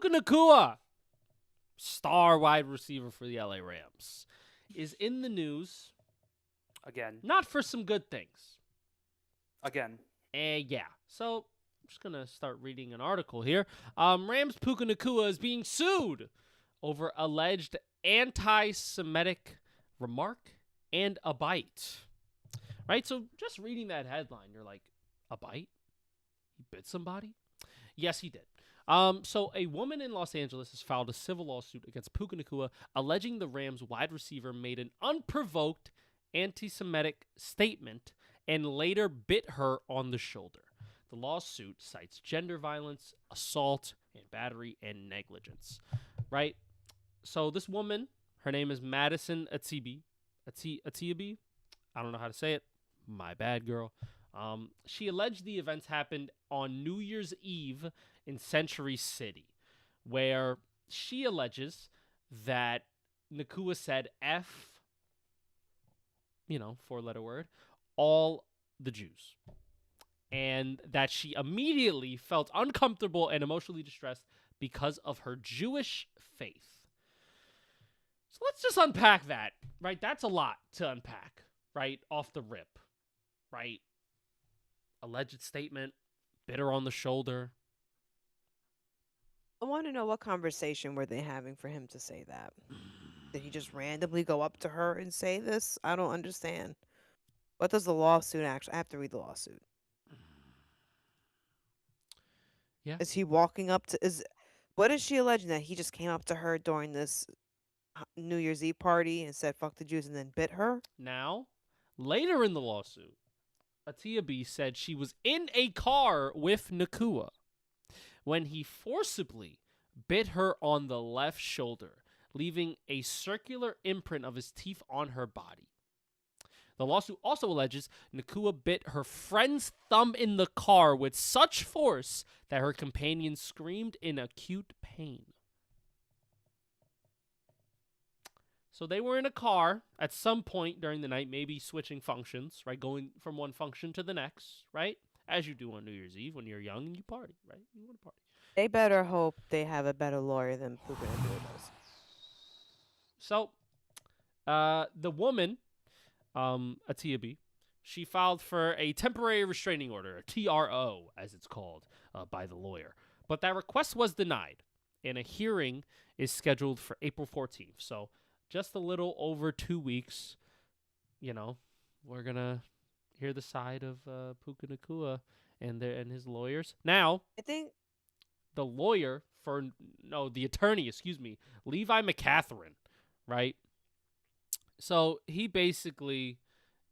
Puka Nacua, star wide receiver for the LA Rams, is in the news Again. not for some good things. Again. Yeah. So I'm just going to start reading an article here. Rams Puka Nacua is being sued over alleged anti-Semitic remark and a bite. Right? So just reading that headline, you're like, a bite? He bit somebody? Yes, he did. So a woman in Los Angeles has filed a civil lawsuit against Puka Nacua, alleging the Rams wide receiver made an unprovoked anti-Semitic statement and later bit her on the shoulder. The lawsuit cites gender violence, assault, and battery and negligence. Right? So this woman, her name is Madison Atiabi. Atiabi? I don't know how to say it. My bad, girl. She alleged the events happened on New Year's Eve in Century City, where she alleges that Nacua said F, four-letter word, all the Jews. And that she immediately felt uncomfortable and emotionally distressed because of her Jewish faith. So let's just unpack that, right? That's a lot to unpack, right? Off the rip, right? Alleged statement, bit her on the shoulder. I want to know what conversation were they having for him to say that? Did he just randomly go up to her and say this? I don't understand. What does the lawsuit actually? I have to read the lawsuit. Yeah. Is he walking up to? What is she alleging, that he just came up to her during this New Year's Eve party and said "fuck the Jews" and then bit her? Now, later in the lawsuit, Atiabi said she was in a car with Nacua when he forcibly bit her on the left shoulder, leaving a circular imprint of his teeth on her body. The lawsuit also alleges Nacua bit her friend's thumb in the car with such force that her companion screamed in acute pain. So they were in a car at some point during the night, maybe switching functions, right? Going from one function to the next, right? As you do on New Year's Eve when you're young and you party, right? You want to party. They better hope they have a better lawyer than Puka Nacua does. So, the woman, Atiabi, she filed for a temporary restraining order, a TRO, as it's called, by the lawyer. But that request was denied, and a hearing is scheduled for April 14th. So, just a little over 2 weeks, we're going to hear the side of Puka Nacua and his lawyers. Now, I think the attorney, Levi McCatherine, right? So he basically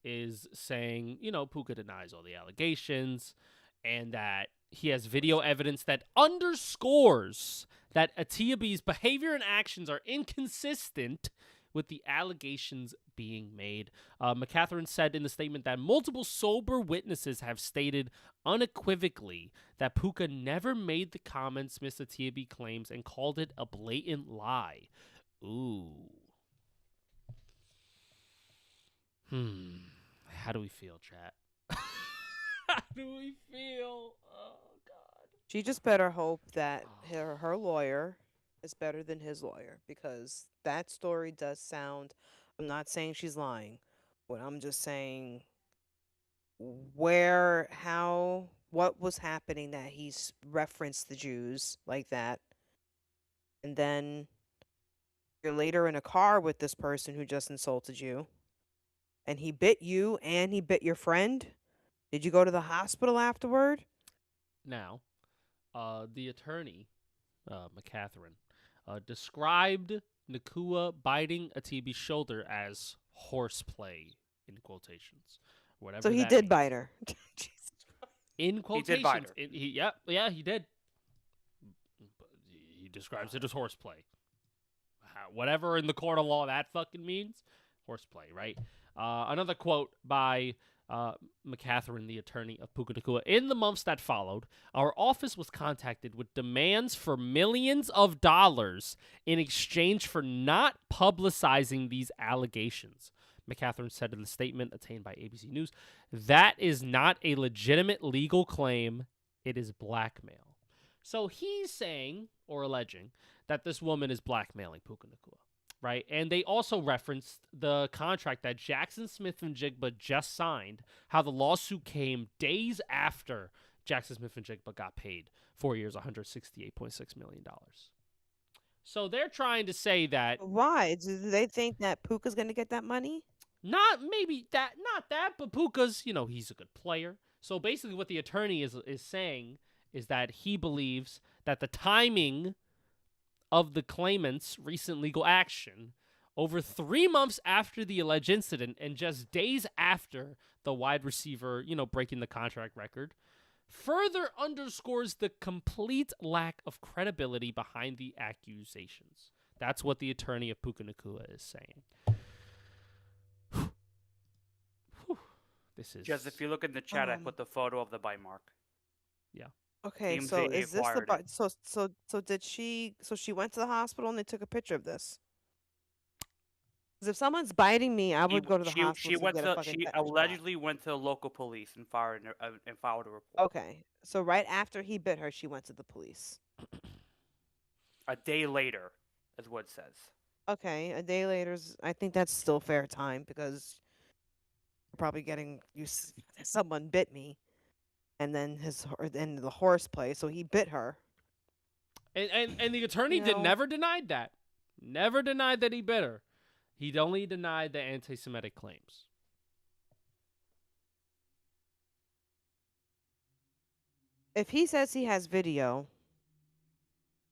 is saying, Puka denies all the allegations and that he has video evidence that underscores that Atiabi's behavior and actions are inconsistent with the allegations being made. McCatherine said in the statement that multiple sober witnesses have stated unequivocally that Puka never made the comments Miss Atiabi claims and called it a blatant lie. Ooh. How do we feel, chat? How do we feel? Oh, God. she just better hope that her lawyer is better than his lawyer, because that story does sound. I'm not saying she's lying, but I'm just saying what was happening that he's referenced the Jews like that, and then you're later in a car with this person who just insulted you, and he bit you and he bit your friend. Did you go to the hospital afterward? Now, the attorney, McCatherine, described Nacua biting Atiabi's shoulder as horseplay, in quotations. Whatever So he that did means. bite her. Jesus Christ. In quotations. did bite her. He did. He describes it as horseplay. Whatever in the court of law that fucking means, horseplay, right? Another quote by McCatherine, the attorney of Puka Nacua. In the months that followed, our office was contacted with demands for millions of dollars in exchange for not publicizing these allegations. McCatherine said in the statement obtained by ABC News, that is not a legitimate legal claim. It is blackmail. So he's saying or alleging that this woman is blackmailing Puka Nacua, right? And they also referenced the contract that Jackson Smith and Jigba just signed, how the lawsuit came days after Jackson Smith and Jigba got paid 4 years, $168.6 million. So they're trying to say that Why? Do they think that Puka's gonna get that money? not that, but Puka's, he's a good player. So basically what the attorney is saying is that he believes that the timing of the claimant's recent legal action over 3 months after the alleged incident and just days after the wide receiver, breaking the contract record, further underscores the complete lack of credibility behind the accusations. That's what the attorney of Puka Nacua is saying. This is Just if you look in the chat, I Um, put the photo of the bite mark. Okay, TMZ so is this the acquired it. so did she so she went to the hospital and they took a picture of this? 'Cause if someone's biting me, I would go to the hospital to get a fucking She tetanus shot. allegedly went to the local police and filed a report. Okay, so right after he bit her, she went to the police. A day later, is what it says. Okay, a day later, I think that's still fair time because you're probably getting someone bit me, and then the horse play, so he bit her. and the attorney You know? never denied that. Never denied that he bit her. He'd only denied the anti-Semitic claims. If he says he has video,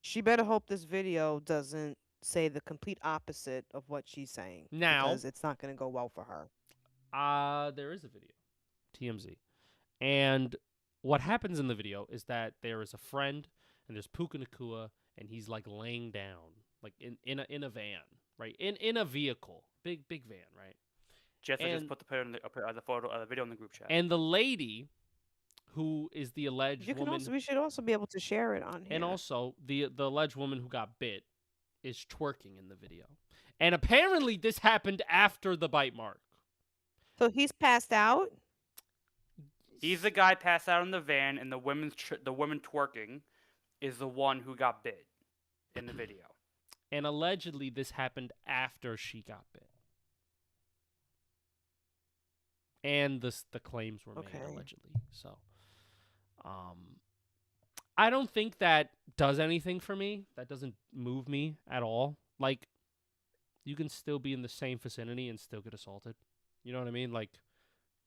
she better hope this video doesn't say the complete opposite of what she's saying. Now, because it's not going to go well for her. there is a video, TMZ, and what happens in the video is that there is a friend and there's Puka Nacua, and he's like laying down, like in a van, right, in a vehicle, big van, right. Just I just And- put the photo, the video in the group chat. And the lady, who is the alleged You can woman, also we should also be able to share it on here. and also the alleged woman who got bit, is twerking in the video. And apparently this happened after the bite mark. So he's passed out. He's the guy passed out in the van, and the woman twerking is the one who got bit in the video. And allegedly this happened after she got bit. And the claims were made Okay. allegedly. So I don't think that does anything for me. That doesn't move me at all. Like, you can still be in the same vicinity and still get assaulted. You know what I mean? Like,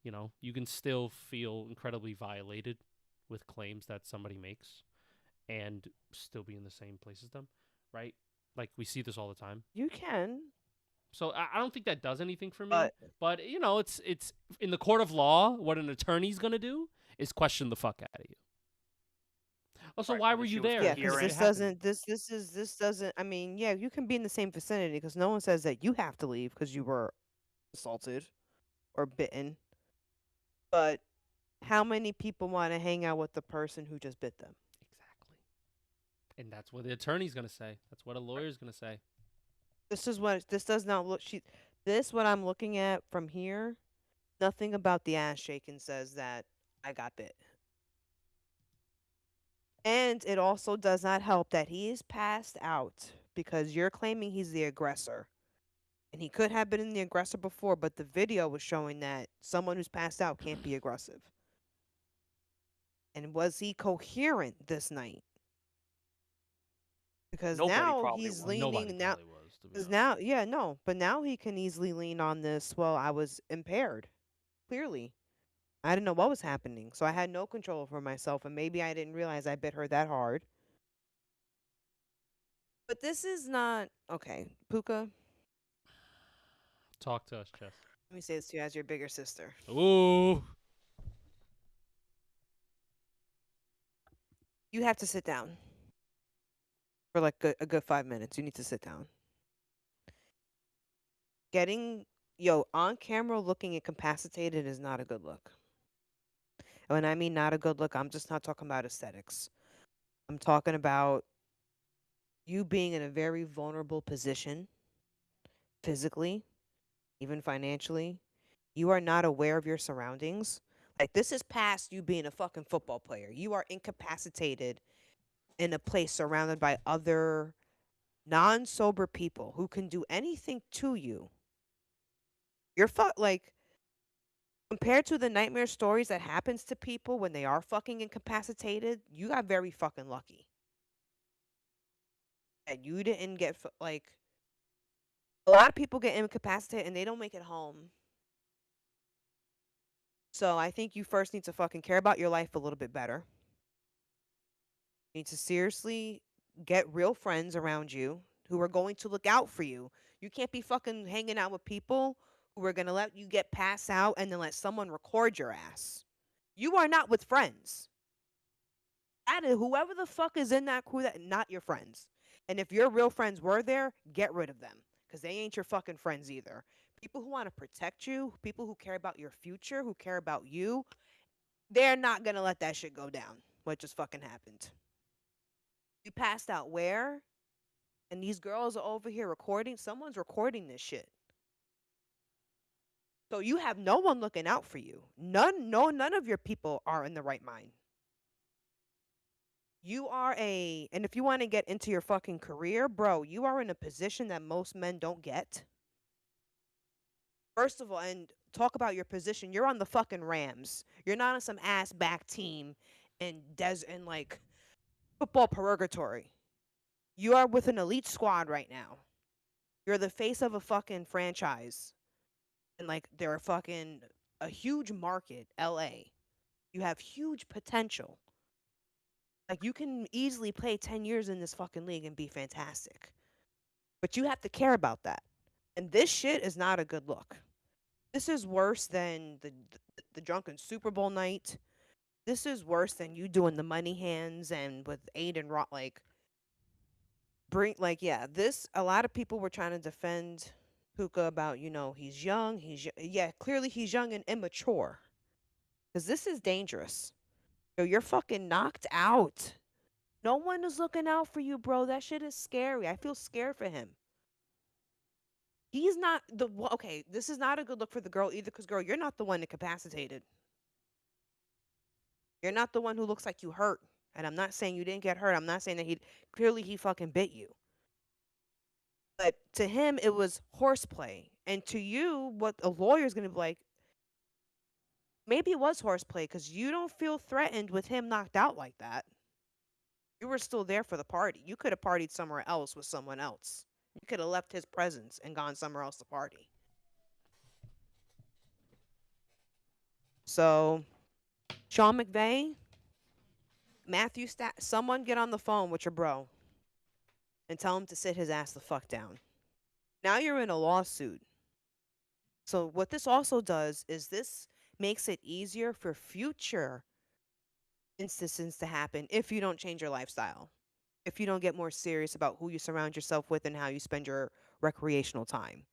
you can still feel incredibly violated with claims that somebody makes and still be in the same place as them, right? Like, we see this all the time. You can. So I don't think that does anything for me. But It's in the court of law. What an attorney's gonna do is question the fuck out of you. Also, Right, why because were she you was there? yeah, here because and this it happened. doesn't this doesn't. I mean, yeah, you can be in the same vicinity because no one says that you have to leave because you were assaulted or bitten. But how many people want to hang out with the person who just bit them? Exactly. And that's what the attorney's gonna say. That's what a lawyer's gonna say. This does not look. What I'm looking at from here. Nothing about the ass shaking says that I got bit. And it also does not help that he is passed out because you're claiming he's the aggressor. And he could have been the aggressor before, but the video was showing that someone who's passed out can't be aggressive. And was he coherent this night? Because Nobody now probably he's was. leaning Nobody now. probably was, to be Because honest. but now he can easily lean on this. Well, I was impaired. Clearly. I didn't know what was happening, so I had no control over myself, and maybe I didn't realize I bit her that hard. But this is not okay, Puka. Talk to us, Chess. Let me say this to you as your bigger sister. Ooh. You have to sit down for like a good 5 minutes. You need to sit down. On camera looking incapacitated is not a good look. And when I mean not a good look, I'm just not talking about aesthetics. I'm talking about you being in a very vulnerable position physically, even financially. You are not aware of your surroundings. Like, this is past you being a fucking football player. You are incapacitated in a place surrounded by other non-sober people who can do anything to you, you're like compared to the nightmare stories that happens to people when they are fucking incapacitated, you got very fucking lucky. And you didn't get like a lot of people get incapacitated and they don't make it home. So I think you first need to fucking care about your life a little bit better. You need to seriously get real friends around you who are going to look out for you. You can't be fucking hanging out with people who are going to let you get passed out and then let someone record your ass. You are not with friends. That is whoever the fuck is in that crew, that not your friends. And if your real friends were there, get rid of them because they ain't your fucking friends either. People who want to protect you, people who care about your future, who care about you, they're not gonna let that shit go down. What just fucking happened? You passed out where? And these girls are over here recording. Someone's recording this shit. So you have no one looking out for you. None of your people are in the right mind. You are and if you want to get into your fucking career, bro, you are in a position that most men don't get. First of all, and talk about your position. You're on the fucking Rams. You're not on some ass back team in like football purgatory. You are with an elite squad right now. You're the face of a fucking franchise. And like they're fucking a huge market, LA. You have huge potential. Like you can easily play 10 years in this fucking league and be fantastic. But you have to care about that. And this shit is not a good look. This is worse than the drunken Super Bowl night. This is worse than you doing the money hands and with Aiden Roth. Like, yeah, this, a lot of people were trying to defend Puka about, he's young. Yeah, clearly he's young and immature. Because this is dangerous. Yo, you're fucking knocked out. No one is looking out for you, bro. That shit is scary. I feel scared for him. He's not okay, this is not a good look for the girl either, because, girl, you're not the one incapacitated. You're not the one who looks like you hurt. And I'm not saying you didn't get hurt. I'm not saying that he fucking bit you. But to him, it was horseplay. And to you, what a lawyer's going to be like, maybe it was horseplay because you don't feel threatened with him knocked out like that. You were still there for the party. You could have partied somewhere else with someone else. You could have left his presence and gone somewhere else to party. So, Sean McVay, someone get on the phone with your bro and tell him to sit his ass the fuck down. Now you're in a lawsuit. So what this also does is this makes it easier for future instances to happen if you don't change your lifestyle. If you don't get more serious about who you surround yourself with and how you spend your recreational time.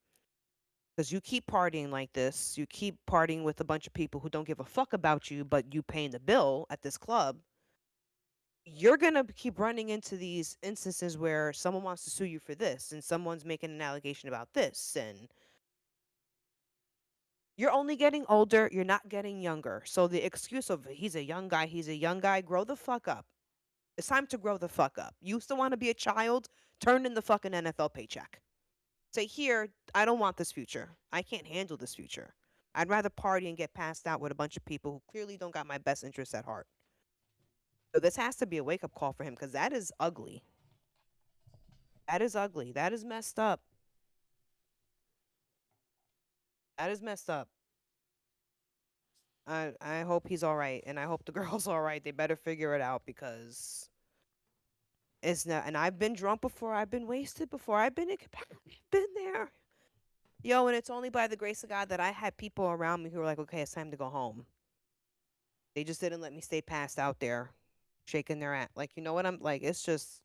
Because you keep partying like this, you keep partying with a bunch of people who don't give a fuck about you, but you paying the bill at this club, you're going to keep running into these instances where someone wants to sue you for this and someone's making an allegation about this, and you're only getting older, you're not getting younger. So the excuse of he's a young guy, grow the fuck up. It's time to grow the fuck up. You still want to be a child? Turn in the fucking NFL paycheck. Say, here, I don't want this future. I can't handle this future. I'd rather party and get passed out with a bunch of people who clearly don't got my best interests at heart. So this has to be a wake-up call for him because that is ugly. That is ugly. That is messed up. That is messed up. I hope he's all right, and I hope the girl's all right. They better figure it out because it's not. And I've been drunk before. I've been wasted before. I've been there. Yo, and it's only by the grace of God that I had people around me who were like, "Okay, it's time to go home." They just didn't let me stay passed out there, shaking their ass. Like, you know what I'm like? It's just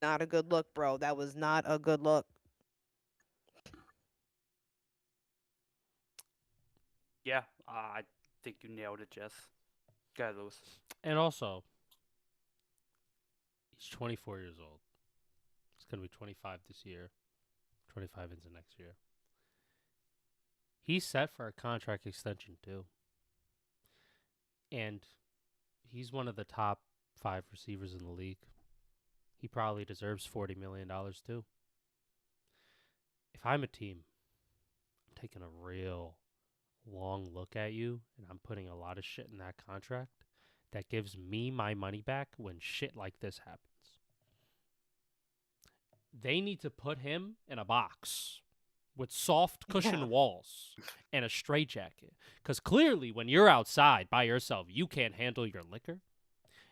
not a good look, bro. That was not a good look. Yeah, I think you nailed it, Jess. Go ahead, Lewis. And also, he's 24 years old. He's going to be 25 this year, 25 into next year. He's set for a contract extension, too. And he's one of the top 5 receivers in the league. He probably deserves $40 million too. If I'm a team, I'm taking a real long look at you and I'm putting a lot of shit in that contract that gives me my money back when shit like this happens. They need to put him in a box with soft cushion walls and a straitjacket. Because clearly, when you're outside by yourself, you can't handle your liquor.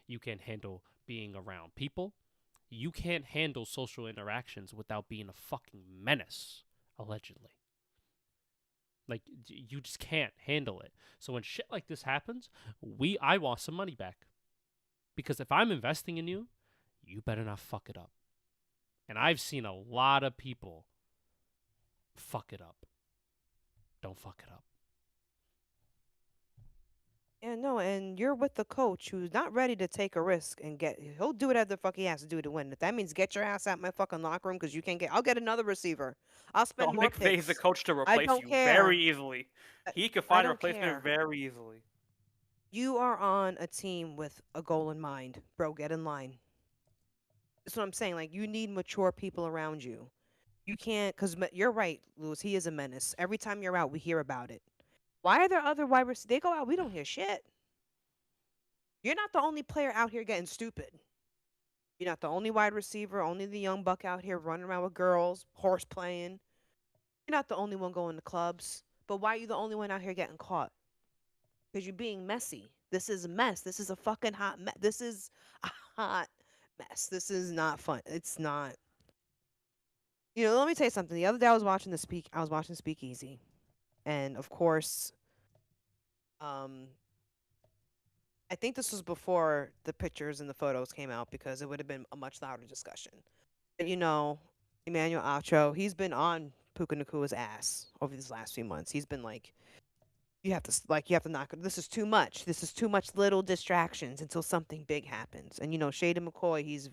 You can't handle being around people. You can't handle social interactions without being a fucking menace, allegedly. Like, you just can't handle it. So when shit like this happens, I want some money back. Because if I'm investing in you, you better not fuck it up. And I've seen a lot of people fuck it up. Don't fuck it up. Yeah, no, and you're with the coach who's not ready to take a risk and he'll do whatever the fuck he has to do to win. If that means get your ass out my fucking locker room because you can't I'll get another receiver. I'll spend Sean more McVay's the picks. coach to I replace don't you care. very easily. He could I find a don't replacement care. very easily. You are on a team with a goal in mind. Bro, get in line. That's what I'm saying. Like, you need mature people around you. You can't, because you're right, Lewis. He is a menace. Every time you're out, we hear about it. Why are there other wide receivers? They go out, we don't hear shit. You're not the only player out here getting stupid. You're not the only wide receiver, only the young buck out here running around with girls, horse playing. You're not the only one going to clubs. But why are you the only one out here getting caught? Because you're being messy. This is a mess. This is a fucking hot mess. This is a hot mess. This is not fun. It's not. Let me tell you something. The other day I was watching Speakeasy. And of course, um I think this was before the pictures and the photos came out because it would have been a much louder discussion. But Emmanuel Acho, he's been on Puka Nacua's ass over these last few months. He's been like, you have to knock it. This is too much. This is too much little distractions until something big happens. And Shada McCoy, he's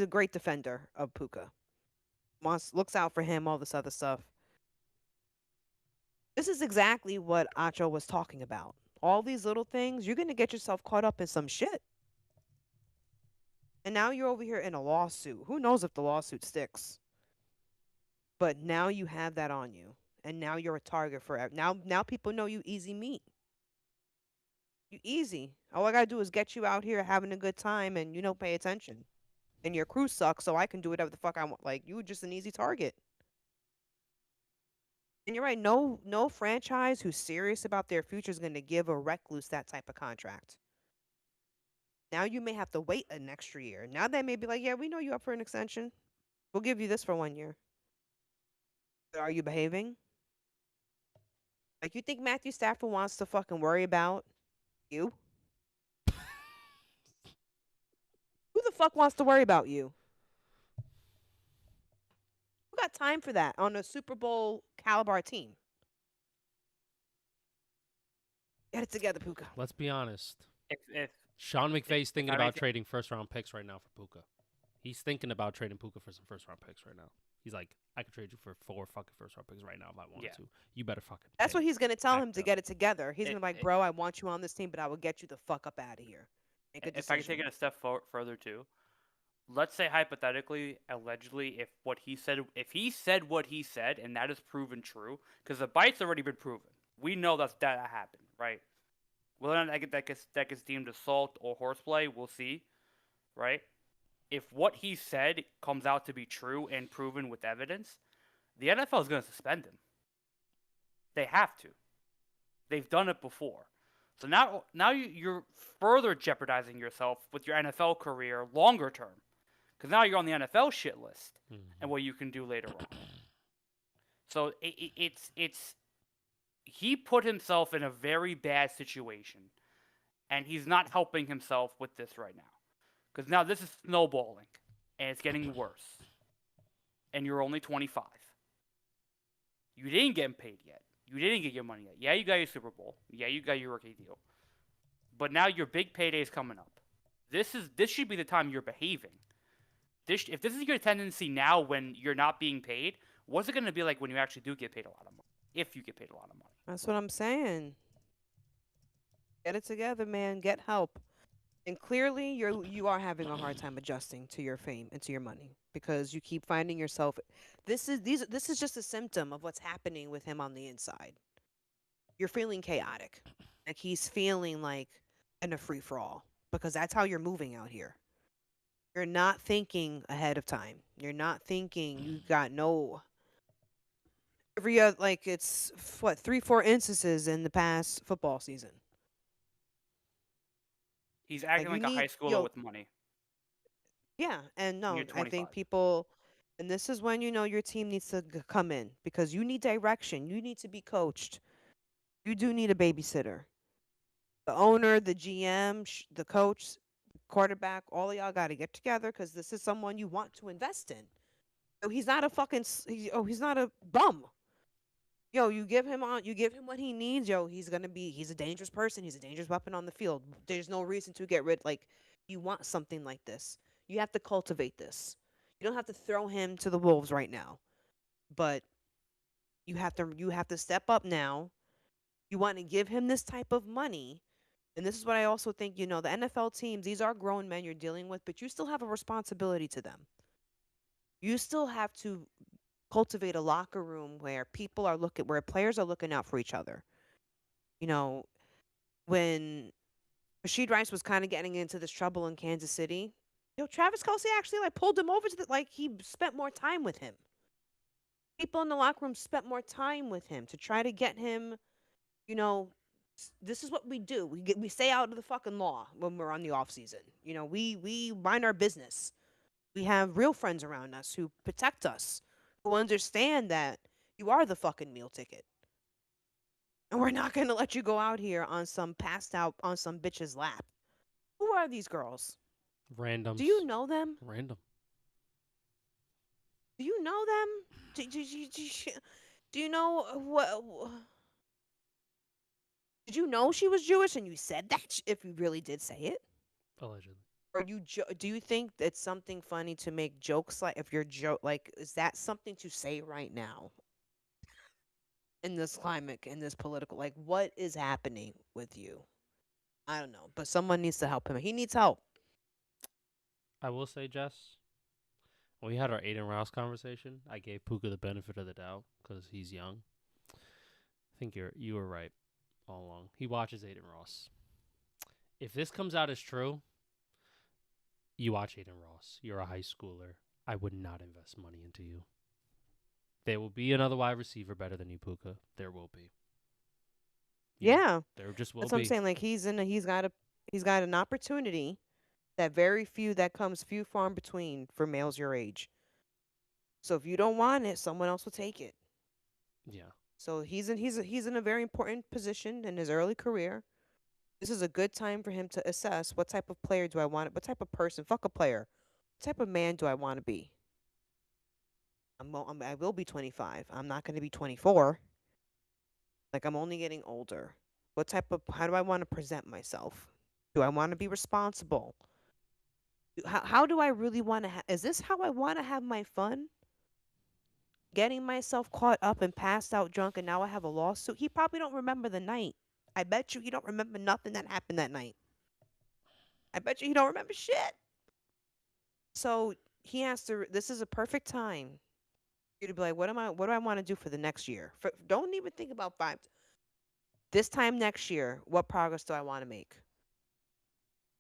a great defender of Puka. Looks out for him, all this other stuff. This is exactly what Acho was talking about. All these little things, you're going to get yourself caught up in some shit. And now you're over here in a lawsuit. Who knows if the lawsuit sticks? But now you have that on you. And now you're a target for now people know you easy meat. You easy. All I got to do is get you out here having a good time and you don't pay attention. And your crew sucks, so I can do whatever the fuck I want. Like, you just an easy target. And you're right, no franchise who's serious about their future is going to give a recluse that type of contract. Now you may have to wait an extra year. Now they may be like, yeah, we know you up for an extension. We'll give you this for 1 year. But are you behaving? Like, you think Matthew Stafford wants to fucking worry about you? Who the fuck wants to worry about you? Who got time for that on a Super Bowl caliber team? Get it together, Puka. Let's be honest. If Sean McVay's thinking I about make it- trading first-round picks right now for Puka. He's thinking about trading Puka for some first-round picks right now. He's like, I could trade you for 4 fucking first-round picks right now if I wanted to. You better fucking. That's what he's going to tell him Act to up. get it together. He's going to be like, It- bro, I want you on this team, but I will get you the fuck up out of here. Make a if I can take decision. it a step further too, let's say hypothetically, allegedly, if he said what he said, and that is proven true, because the bite's already been proven. We know that happened, right? Whether or not that gets deemed assault or horseplay, we'll see, right? If what he said comes out to be true and proven with evidence, the NFL is going to suspend him. They have to. They've done it before. So now you're further jeopardizing yourself with your NFL career longer term. Because now you're on the NFL shit list and what you can do later on. So he put himself in a very bad situation. And he's not helping himself with this right now. Because now this is snowballing. And it's getting worse. And you're only 25. You didn't get paid yet. You didn't get your money yet. Yeah, you got your Super Bowl. Yeah, you got your rookie deal. But now your big payday is coming up. This should be the time you're behaving. If this is your tendency now when you're not being paid, what's it going to be like when you actually do get paid a lot of money? If you get paid a lot of money. That's what I'm saying. Get it together, man. Get help. And clearly, you are having a hard time adjusting to your fame and to your money because you keep finding yourself. This is just a symptom of what's happening with him on the inside. You're feeling chaotic, like he's feeling like in a free for all because that's how you're moving out here. You're not thinking ahead of time. You're not thinking. You got no every other like it's what 3 4 instances in the past football season. He's Like acting you like a high need schooler with money. yeah, and And you're no, I think 25. people, and this is when you know your team needs to come in because you need direction. You need to be coached. You do need a babysitter. The owner, the GM, the coach, quarterback, all of y'all got to get together because this is someone you want to invest in. So he's not a fucking, he's not a bum. Yo, you give him what he needs. Yo, he's a dangerous person. He's a dangerous weapon on the field. There's no reason to get rid. Like, you want something like this. You have to cultivate this. You don't have to throw him to the wolves right now, but you have to step up now. You want to give him this type of money, and this is what I also think. You know, the NFL teams. These are grown men you're dealing with, but you still have a responsibility to them. You still have to cultivate a locker room where where players are looking out for each other. You know, when Rashid Rice was kind of getting into this trouble in Kansas City, Travis Kelsey actually like pulled him over to like he spent more time with him. People in the locker room spent more time with him to try to get him. You know, this is what we do. We stay out of the fucking law when we're on the off season. You know, we mind our business. We have real friends around us who protect us, who understand that you are the fucking meal ticket. And we're not going to let you go out here on some passed out on some bitch's lap. Who are these girls? Do you Randoms. know them? Random. Do you know them? Do you know what? Did you know she was Jewish and you said that? If you really did say it, Allegedly. or do you think it's something funny to make jokes like if you're like is that something to say right now in this climate in this political like what is happening with you? I don't know, but someone needs to help him. He needs help. I will say, Jess, when we had our Aiden Rouse conversation, I gave Puka the benefit of the doubt because he's young. I think you were right all along. He watches Aiden Ross. If this comes out as true, you watch Aiden Ross. You're a high schooler. I would not invest money into you. There will be another wide receiver better than you, Puka. There will be. Yeah, There just will that's what I'm be. saying. Like he's got an opportunity that that comes few far in between for males your age. So if you don't want it, someone else will take it. Yeah. So he's in a very important position in his early career. This is a good time for him to assess what type of player do I want, what type of person, fuck a player, what type of man do I want to be. I will be 25. I'm not going to be 24. Like I'm only getting older. How do I want to present myself? Do I want to be responsible? How do I really want to is this how I want to have my fun? Getting myself caught up and passed out drunk and now I have a lawsuit. He probably don't remember the night. I bet you he don't remember nothing that happened that night. I bet you he don't remember shit. So he has to this is a perfect time for you to be like, what do I want to do for the next year? Don't even think about five. This time next year, what progress do I want to make?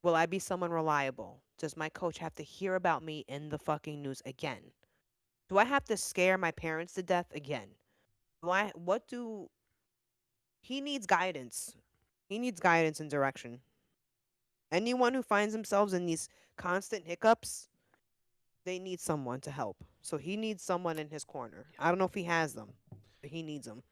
Will I be someone reliable? Does my coach have to hear about me in the fucking news again? Do I have to scare my parents to death again? What do he needs guidance. He needs guidance and direction. Anyone who finds themselves in these constant hiccups, they need someone to help. So he needs someone in his corner. I don't know if he has them, but he needs them.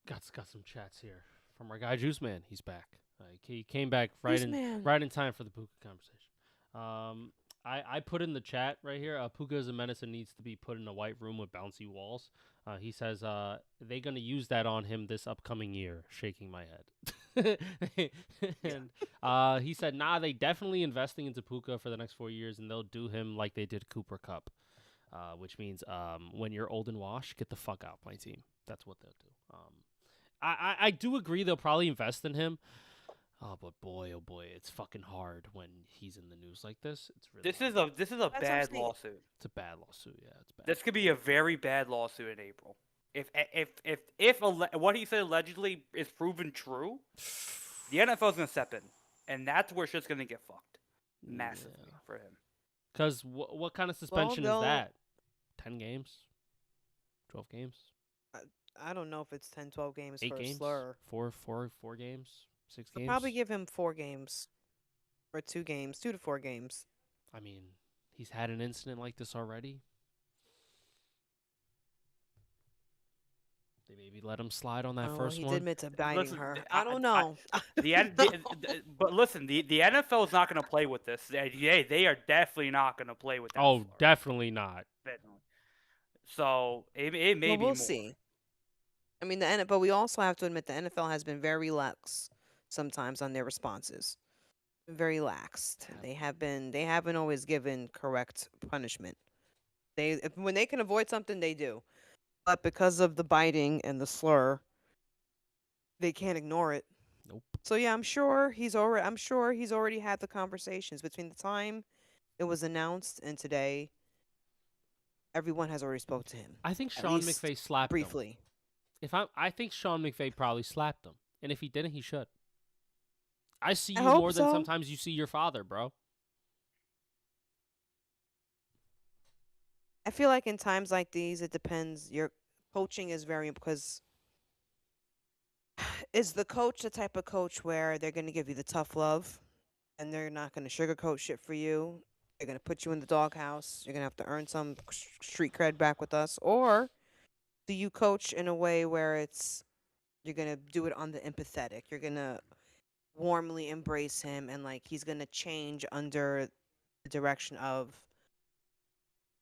Got some chats here from our guy Juice Man. He's back. He came back Juice Man. right in time for the Puka conversation. I put in the chat right here. Puka is a menace and needs to be put in a white room with bouncy walls. He says they gonna use that on him this upcoming year. Shaking my head. And he said, nah, they definitely investing into Puka for the next 4 years, and they'll do him like they did Cooper Cup, which means when you're old and washed, get the fuck out my team. That's what they'll do. I do agree they'll probably invest in him. Oh boy, it's fucking hard when he's in the news like this. It's really This hard. is a That's what I'm bad saying. lawsuit. It's a bad lawsuit. Yeah, it's bad. This could be a very bad lawsuit in April. If what he said allegedly is proven true, the NFL's gonna step in, and that's where shit's gonna get fucked massively for him. Because what kind of suspension is they'll- that? 10 games? 12 games? I don't know if it's 10, 12 games 8 for a games? slur. Four games? 6 They'll games? probably give him 4 games. Or 2 games. 2 to 4 games. I mean, he's had an incident like this already. They maybe let him slide on that first he one. did admit to biting Listen, her. I don't know. But listen, the NFL is not going to play with this. They are definitely not going to play with that. Oh, slur. definitely not. Definitely. So it may Well, be we'll more. see. I mean, but we also have to admit the NFL has been very lax sometimes on their responses. Very laxed. Yeah. They haven't always given correct punishment. When they can avoid something, they do. But because of the biting and the slur, they can't ignore it. Nope. So yeah, I'm sure he's already had the conversations between the time it was announced and today. Everyone has already spoke to him. I think At Sean least McVay slapped him. briefly. I think Sean McVay probably slapped him. And if he didn't, he should. I see I you hope more than so. sometimes you see your father, bro. I feel like in times like these, it depends. Your coaching is very because is the coach the type of coach where they're going to give you the tough love and they're not going to sugarcoat shit for you? They're going to put you in the doghouse. You're going to have to earn some street cred back with us. Or do you coach in a way where you're going to do it on the empathetic? You're going to warmly embrace him and like he's going to change under the direction of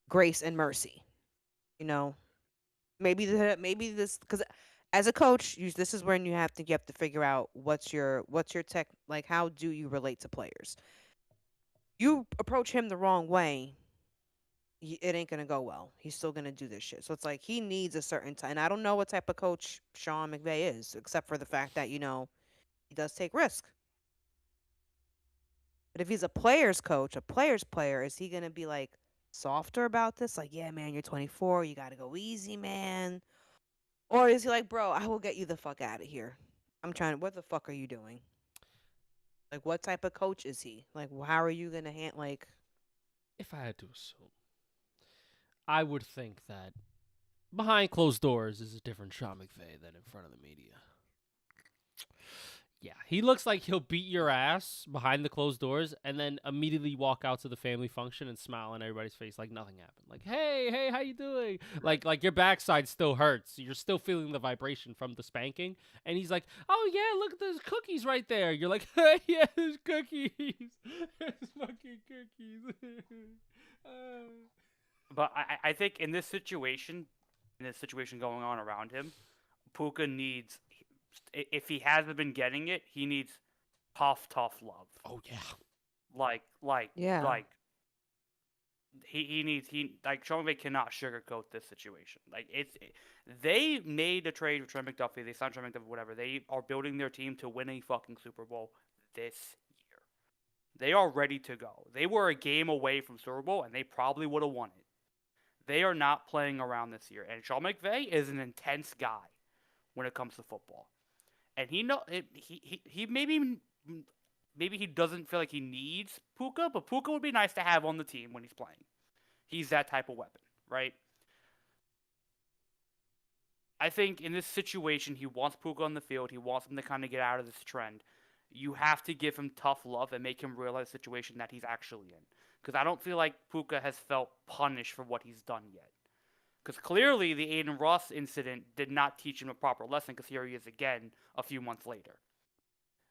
grace and mercy. You know, maybe this because as a coach, this is when you have to figure out what's your tech, like how do you relate to players. You approach him the wrong way, it ain't gonna go well. He's still gonna do this shit. So it's like he needs a certain time. And I don't know what type of coach Sean McVay is, except for the fact that he does take risk. But if he's a player's coach, a player's player, is he gonna be like softer about this? Like, yeah, man, you're 24, you gotta go easy, man. Or is he like, bro, I will get you the fuck out of here. What the fuck are you doing? Like, what type of coach is he? Like, how are you gonna like? If I had to assume, I would think that behind closed doors is a different Sean McVay than in front of the media. Yeah, he looks like he'll beat your ass behind the closed doors and then immediately walk out to the family function and smile in everybody's face like nothing happened. Like, hey, how you doing? Like your backside still hurts. You're still feeling the vibration from the spanking. And he's like, oh yeah, look at those cookies right there. You're like, yeah, there's cookies. There's fucking cookies. But I think in this situation going on around him, Puka needs, if he hasn't been getting it, he needs tough love. Oh yeah. Yeah. Like Sean McVay cannot sugarcoat this situation. Like they made a trade with Trey McDuffie. They signed Trey McDuffie. Whatever. They are building their team to win a fucking Super Bowl this year. They are ready to go. They were a game away from Super Bowl, and they probably would have won it. They are not playing around this year. And Sean McVay is an intense guy when it comes to football. And he maybe he doesn't feel like he needs Puka, but Puka would be nice to have on the team when he's playing. He's that type of weapon, right? I think in this situation, he wants Puka on the field. He wants him to kind of get out of this trend. You have to give him tough love and make him realize the situation that he's actually in. Because I don't feel like Puka has felt punished for what he's done yet. Because clearly the Aiden Ross incident did not teach him a proper lesson, because here he is again a few months later.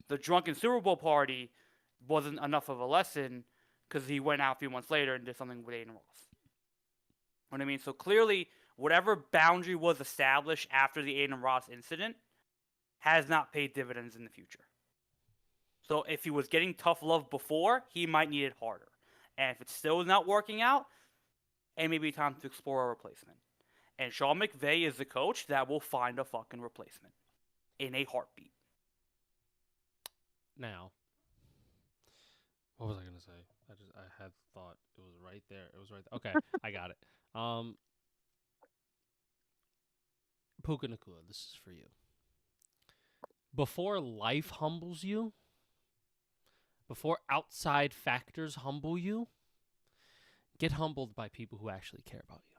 The drunken Super Bowl party wasn't enough of a lesson, because he went out a few months later and did something with Aiden Ross. You know what I mean? So clearly, whatever boundary was established after the Aiden Ross incident has not paid dividends in the future. So if he was getting tough love before, he might need it harder. And if it still is not working out, it may be time to explore a replacement. And Sean McVay is the coach that will find a fucking replacement in a heartbeat. Now, what was I gonna say? I had thought it was right there. It was right there. Okay, I got it. Puka Nacua, this is for you. Before life humbles you, before outside factors humble you, get humbled by people who actually care about you.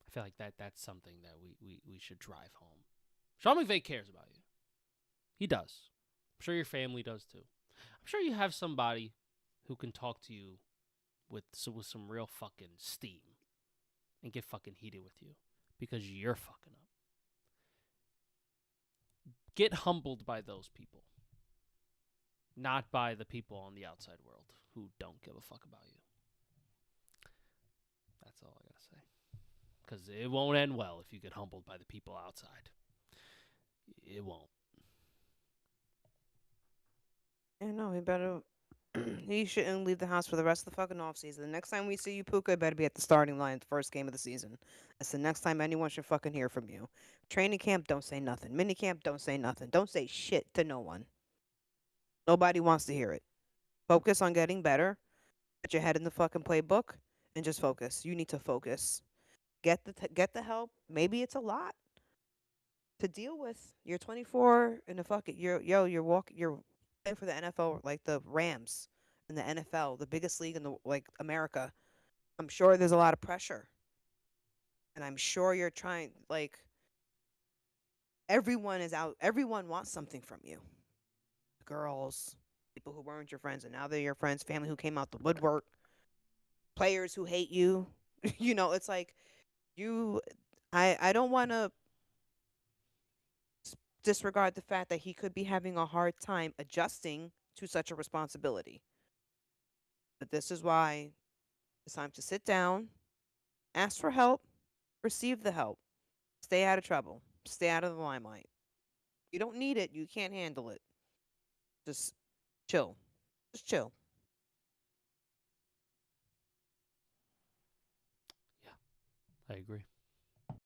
I feel like that's something that we should drive home. Sean McVay cares about you. He does. I'm sure your family does too. I'm sure you have somebody who can talk to you with some real fucking steam and get fucking heated with you because you're fucking up. Get humbled by those people, not by the people on the outside world who don't give a fuck about you. That's all I gotta say. Because it won't end well if you get humbled by the people outside. It won't. Yeah, no, he better. He shouldn't leave the house for the rest of the fucking offseason. The next time we see you, Puka, it better be at the starting line, the first game of the season. That's the next time anyone should fucking hear from you. Training camp, don't say nothing. Mini camp, don't say nothing. Don't say shit to no one. Nobody wants to hear it. Focus on getting better. Put your head in the fucking playbook and just focus. You need to focus. Get the help. Maybe it's a lot to deal with. You're 24 and you're playing for the NFL like the Rams in the NFL, the biggest league in the like America. I'm sure there's a lot of pressure. And I'm sure you're trying like everyone is out. Everyone wants something from you. Girls, people who weren't your friends and now they're your friends, family who came out the woodwork, players who hate you. It's like you I don't want to disregard the fact that he could be having a hard time adjusting to such a responsibility. But this is why it's time to sit down, ask for help, receive the help, stay out of trouble, stay out of the limelight. You don't need it, you can't handle it. Just chill. Just chill. Yeah, I agree.